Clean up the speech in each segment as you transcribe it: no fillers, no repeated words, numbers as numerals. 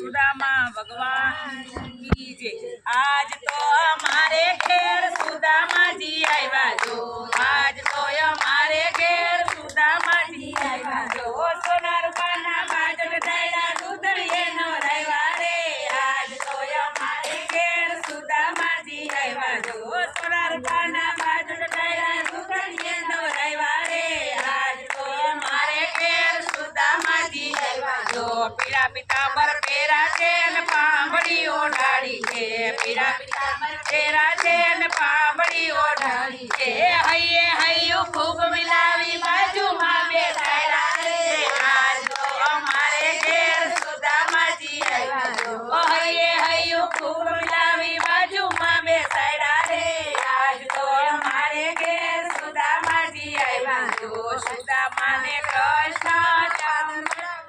સુદામા ભગવાન કી જય। આજ તો અમારે ઘેર સુદામાજી આવ્યા જો, આજ તો અમારે ઘેર સુદામાજી આવ્યા જો। સોના રૂપાના બાજટ ડાયરા દૂધળીએ નો રાયવા રે, આજ તો અમારે ઘેર સુદામાજી આવ્યા જો। સોના રૂપાના બાજટ ડાયરા દૂધળીએ નો રાયવા રે, આજ તો અમારે ઘેર સુદામાજી આવ્યા જો। પીળા પિતાંબર પહેરા છે ને પાંભડી ઓઢાડી છે, પીળા પિતાંબર પહેરા છે ને પાંભડી ઓઢાડી છે। હૈયે હૈયું ખૂબ મિલાવી બાજુમાં બેઠાયરા રે, આજ તો અમારે ઘેર સુદામાજી આવ્યા જો। હૈયે હૈયું ખૂબ મિલાવી બાજુમાં બેસાડ્યા રે, આજ તો અમારે ઘેર સુદામાજી આવ્યા જો। સુદામાને કૃષ્ણ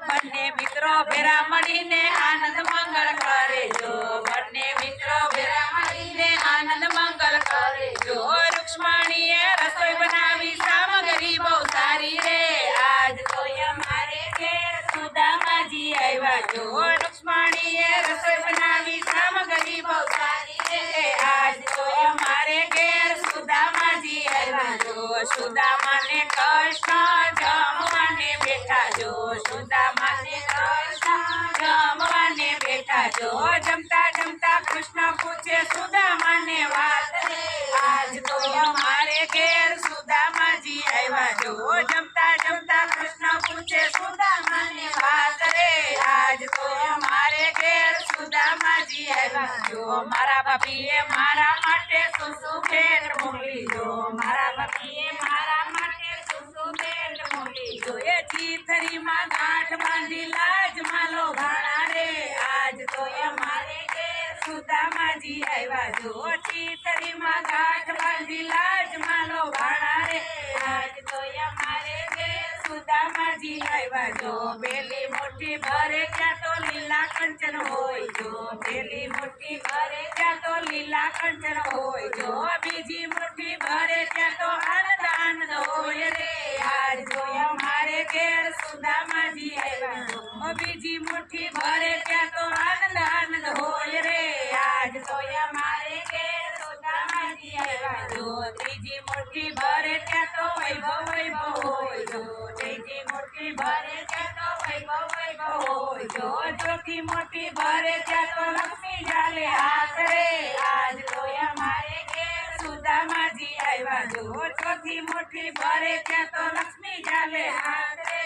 બંને મિત્રો ભેરા મળીને આનંદ મંગળ કરે જો, બંને મિત્રો ભેરા મળીને આનંદ મંગળ કરે જો। રૂક્ષ્મણીએ રસોઈ બનાવી સામગ્રી બહુ સારી રે, આજ તો અમારે ઘેર સુદામાજી આવ્યા જો। રૂક્ષ્મણીએ રસોઈ બનાવી સામગ્રી બહુ સારી રે, આજ તો અમારે ઘેર સુદામાજી આવ્યા જો। સુદામાને કૃષ્ણ જમવાને બેઠા જો, સુદામાને કૃષ્ણ જમવાને બેઠા જો। જમતા જમતા કૃષ્ણ પૂછે સુદામાને વાત રે, આજ તો અમારે ઘેર સુદામાજી આવ્યા જો। જમતા જમતા કૃષ્ણ પૂછે સુદામાને વાત રે, આજ તો અમારે ઘેર સુદામાજી આવ્યા જો। મારા બાપીએ મારા માટે શું શું ભેટ મોકલી જો, મારા બાપીએ મારા માટે શું શું ભેટ મોકલી જો। એ ચીથરીમાં ગાંઠ બાંધી લાજમાં લોભાણા રે, આજ તો અમારે ઘેર સુદામાજી આવ્યા જો। ચીથરીમાં ગાંઠ બાંધી લાજમાં લોભાણા રે, આજ તો અમારે ઘેર સુદામાજી આવ્યા જો। પેલી મુઠ્ઠી ભરે ત્યાં તો લીલા કંચન હોય જો, પેલી મુઠ્ઠી ભરે ત્યાં તો લીલા કંચન હોય જો। બીજી મુઠ્ઠી ભરે ત્યાં તો આનંદ આનંદ હોય રે, આજ તો અમારે ઘેર સુદામાજી આવ્યા જો। બીજી મુઠ્ઠી ભરે ત્યાં તો આનંદ આનંદ હોય રે, આજ તો અમારે ઘેર સુદામાજી આવ્યા જો। ત્રીજી મુઠ્ઠી ભરે ત્યાં તો વૈભવ વૈભવ હોય જો, ત્રીજી મુઠ્ઠી ભરે ત્યાં તો વૈભવ વૈભવ હોય જો। ચોથી મુઠ્ઠી ભરે ત્યાં તો લક્ષ્મી ચાલે હાથ રે, આજ તો અમારે ઘેર સુદામાજી આવ્યા જો। ચોથી મુઠ્ઠી ભરે ત્યાં તો લક્ષ્મી ચાલે હાથ રે,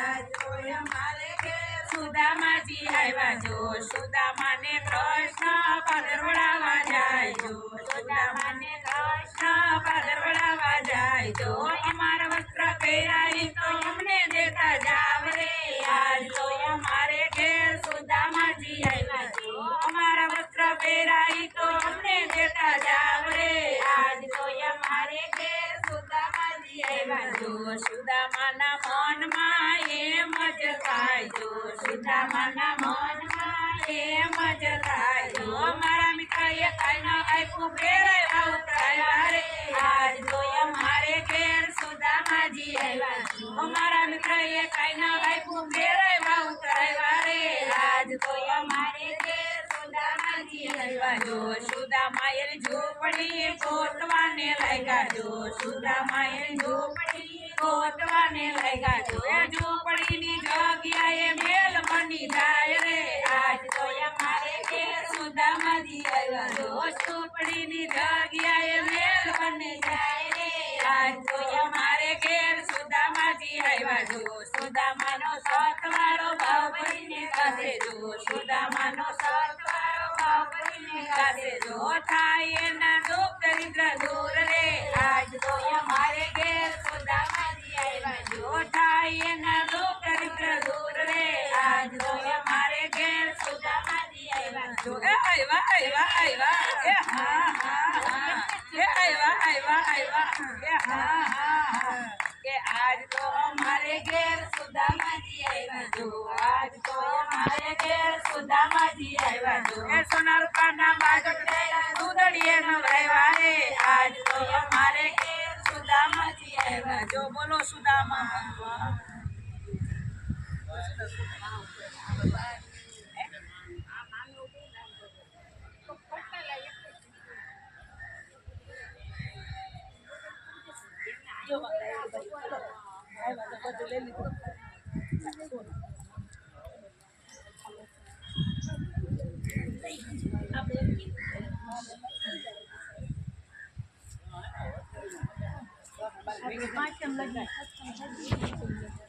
આજ તો અમારે ઘેર સુદામાજી આવ્યા જો। સુદામાને કૃષ્ણ પાદરવડાવવા જાય જો, સુદામાને કૃષ્ણ પાદરવડાવવા જાય જો। અમારા વસ્ત્ર પહેરાવી તો અમને દેતા જાવ રે, આજ તો અમારે ઘેર સુદામાજી આવ્યા જો। અમારા વસ્ત્ર પહેરાવી તો અમને દેતા જાવ રે, આજ તો અમારે ઘેર સુદામાજી આવ્યા જો। સુદામાના મનમાં એમ જ થાય જો, સુદામાના મનમાં એમ જ થાય જો। મારા મિત્રએ કાંઈ ન આપ્યું ફેરવ્યા ઉતરાયા રે, આજ તો અમારે ઘેર સુદામાજી આવ્યા જો। મારા મિત્રએ કાંઈ ન આપ્યું ફેરવ્યા ઉતરાયા રે, આજ તો અમારે ઘેર સુદામાજી આવ્યા જો। સુદામાએ ઝૂંપડી ગોતવાને લાગ્યા જો, સુદામાએ ઝૂંપડી ગોતવાને લાગ્યા જો। એ ઝૂંપડીની જગ્યાએ મેલ બની જાય રે, આજ તો અમારે ઘેર સુદામાજી આવ્યા જો। ઝૂંપડીની જગ્યાએ મેલ બની જાય રે, આજ તો અમારે ઘેર સુદામાજી આવ્યા જો। સુદામાનો સતવાળો ભાવ ભરીને કાઢે જો, સુદામાનો સતવાળો ભાવ ભરીને કાઢે જો। થાય એના દુઃખ દરિદ્ર દૂર રે, આજ તો અમારે ઘેર સુદામાજી આવ્યા જો। થાય એના દુઃખ દરિદ્ર દૂર રે, આજ તો અમારે ઘેર સુદામાજી આવ્યા જો। એ આવ્યા આવ્યા આવ્યા, એ હા હા હા, એ આવ્યા આવ્યા આવ્યા, એ હા હા હા, કે આજ તો અમારે ઘેર સુદામાજી આવ્યા જો। આજ તો અમારે ઘેર સુદામાજી આવ્યા જો। એ સોના રૂપાના બાજટ ડાયરા દૂધળીએ નવરાવ્યા રે, આજ તો અમારે ઘેર સુદામાજી આવ્યા જો। બોલો સુદામા ભગવાન। પાંચ લગી